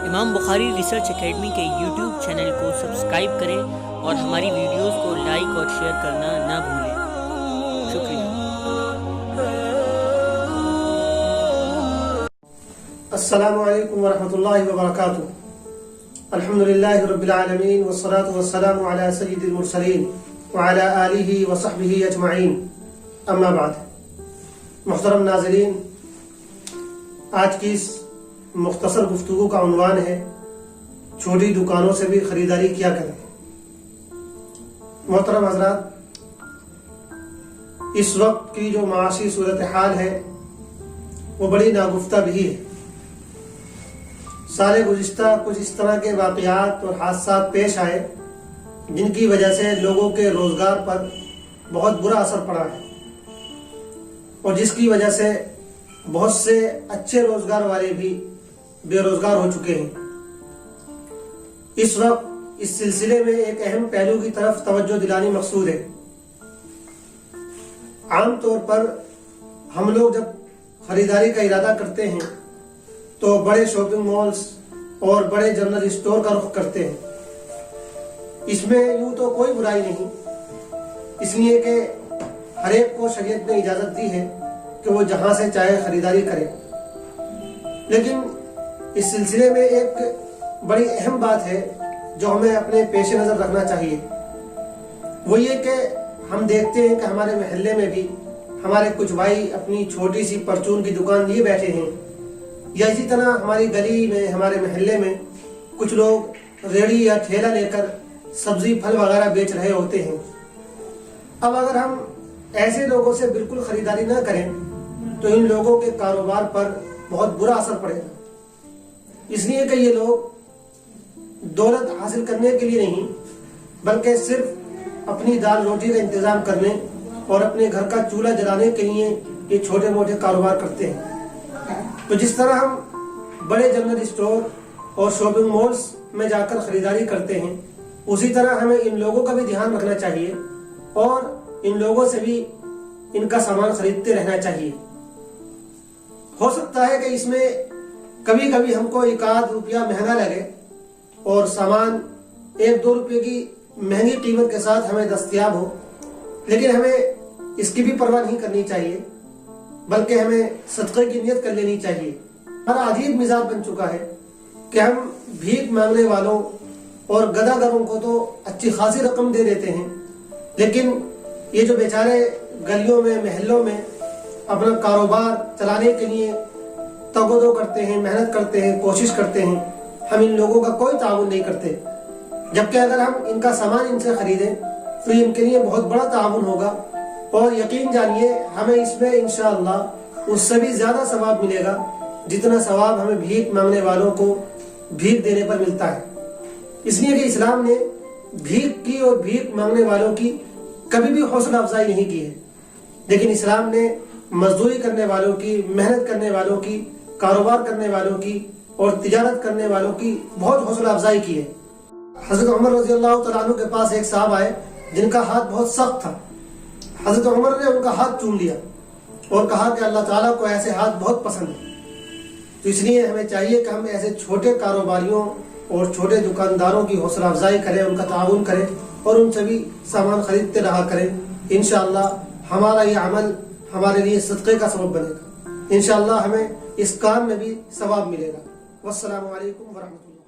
امام بخاری research academy کے YouTube channel کو سبسکرائب کریں اور ہماری ویڈیوز کو لائک اور شیئر کرنا نہ بھولیں۔ شکریہ۔ السلام علیکم ورحمۃ اللہ وبرکاتہ۔ الحمدللہ رب العالمین والصلاة والسلام علی سید المرسلین وعلی آلہ وصحبہ اجمعین، اما بعد۔ محترم ناظرین، آج کی اس مختصر گفتگو کا عنوان ہے چھوٹی دکانوں سے بھی خریداری کیا کریں۔ محترم حضرات، اس وقت کی جو معاشی صورتحال ہے وہ بڑی ناگفتہ بھی ہے۔ سال گزشتہ کچھ اس طرح کے واقعات اور حادثات پیش آئے جن کی وجہ سے لوگوں کے روزگار پر بہت برا اثر پڑا ہے، اور جس کی وجہ سے بہت سے اچھے روزگار والے بھی بے روزگار ہو چکے ہیں۔ اس وقت اس سلسلے میں ایک اہم پہلو کی طرف توجہ دلانی مقصود ہے۔ عام طور پر ہم لوگ جب خریداری کا ارادہ کرتے ہیں تو بڑے شاپنگ مالز اور بڑے جنرل اسٹور کا رخ کرتے ہیں۔ اس میں یوں تو کوئی برائی نہیں، اس لیے کہ ہر ایک کو شریعت نے اجازت دی ہے کہ وہ جہاں سے چاہے خریداری کرے، لیکن اس سلسلے میں ایک بڑی اہم بات ہے جو ہمیں اپنے پیش نظر رکھنا چاہیے۔ وہ یہ کہ ہم دیکھتے ہیں کہ ہمارے محلے میں بھی ہمارے کچھ بھائی اپنی چھوٹی سی پرچون کی دکان لیے بیٹھے ہیں، یا اسی طرح ہماری گلی میں ہمارے محلے میں کچھ لوگ ریڑھی یا ٹھیلا لے کر سبزی پھل وغیرہ بیچ رہے ہوتے ہیں۔ اب اگر ہم ایسے لوگوں سے بالکل خریداری نہ کریں تو ان لوگوں کے کاروبار پر بہت برا اثر پڑے گا، اس لیے کہ یہ لوگ دولت حاصل کرنے کے لیے نہیں بلکہ صرف اپنی دال روٹی کا انتظام کرنے اور اپنے گھر کا چولہا جلانے کے لیے یہ چھوٹے موٹے کاروبار کرتے ہیں۔ تو جس طرح ہم بڑے جنرل اسٹور اور شاپنگ مالز میں جا کر خریداری کرتے ہیں، اسی طرح ہمیں ان لوگوں کا بھی دھیان رکھنا چاہیے اور ان لوگوں سے بھی ان کا سامان خریدتے رہنا چاہیے۔ ہو سکتا ہے کہ اس میں کبھی کبھی ہم کو ایک آدھ روپیہ مہنگا لگے اور سامان 1-2 روپے کی مہنگی قیمت کے ساتھ ہمیں دستیاب ہو، لیکن ہمیں اس کی بھی پرواہ نہیں کرنی چاہیے بلکہ ہمیں صدقے کی نیت کر لینی چاہیے۔ ہمارا عجیب مزاج بن چکا ہے کہ ہم بھیک مانگنے والوں اور گدھا گروں کو تو اچھی خاصی رقم دے دیتے ہیں، لیکن یہ جو بیچارے گلیوں میں محلوں میں اپنا کاروبار چلانے کے لیے تگ و دو کرتے ہیں، محنت کرتے ہیں، کوشش کرتے ہیں، ہم ان لوگوں کا کوئی تعاون نہیں کرتے، جبکہ اگر ہم ان کا سامان ان سے خریدیں تو ان کے لیے بہت بڑا تعاون ہوگا، اور یقین جانیے ہمیں اس میں انشاءاللہ اس سے بھی زیادہ ثواب ملے گا جتنا ثواب ہمیں بھیک مانگنے والوں کو بھیک دینے پر ملتا ہے۔ اس لیے کہ اسلام نے بھیک کی اور بھیک مانگنے والوں کی کبھی بھی حوصلہ افزائی نہیں کی ہے، لیکن اسلام نے مزدوری کرنے والوں کی، محنت کرنے والوں کی، کاروبار کرنے والوں کی اور تجارت کرنے والوں کی بہت حوصلہ افزائی کی ہے۔ حضرت عمر رضی اللہ تعالیٰ عنہ کے پاس ایک صاحب آئے جن کا ہاتھ بہت سخت تھا۔ حضرت عمر نے ان کا ہاتھ چوم لیا اور کہا کہ اللہ تعالیٰ کو ایسے ہاتھ بہت پسند ہے۔ تو اس لیے ہمیں چاہیے کہ ہم ایسے چھوٹے کاروباریوں اور چھوٹے دکانداروں کی حوصلہ افزائی کریں، ان کا تعاون کریں اور ان سے بھی سامان خریدتے رہا کریں۔ انشاءاللہ ہمارا یہ عمل ہمارے لیے صدقے کا سبب بنے گا، انشاءاللہ ہمیں اس کام میں بھی ثواب ملے گا۔ والسلام علیکم ورحمۃ اللہ۔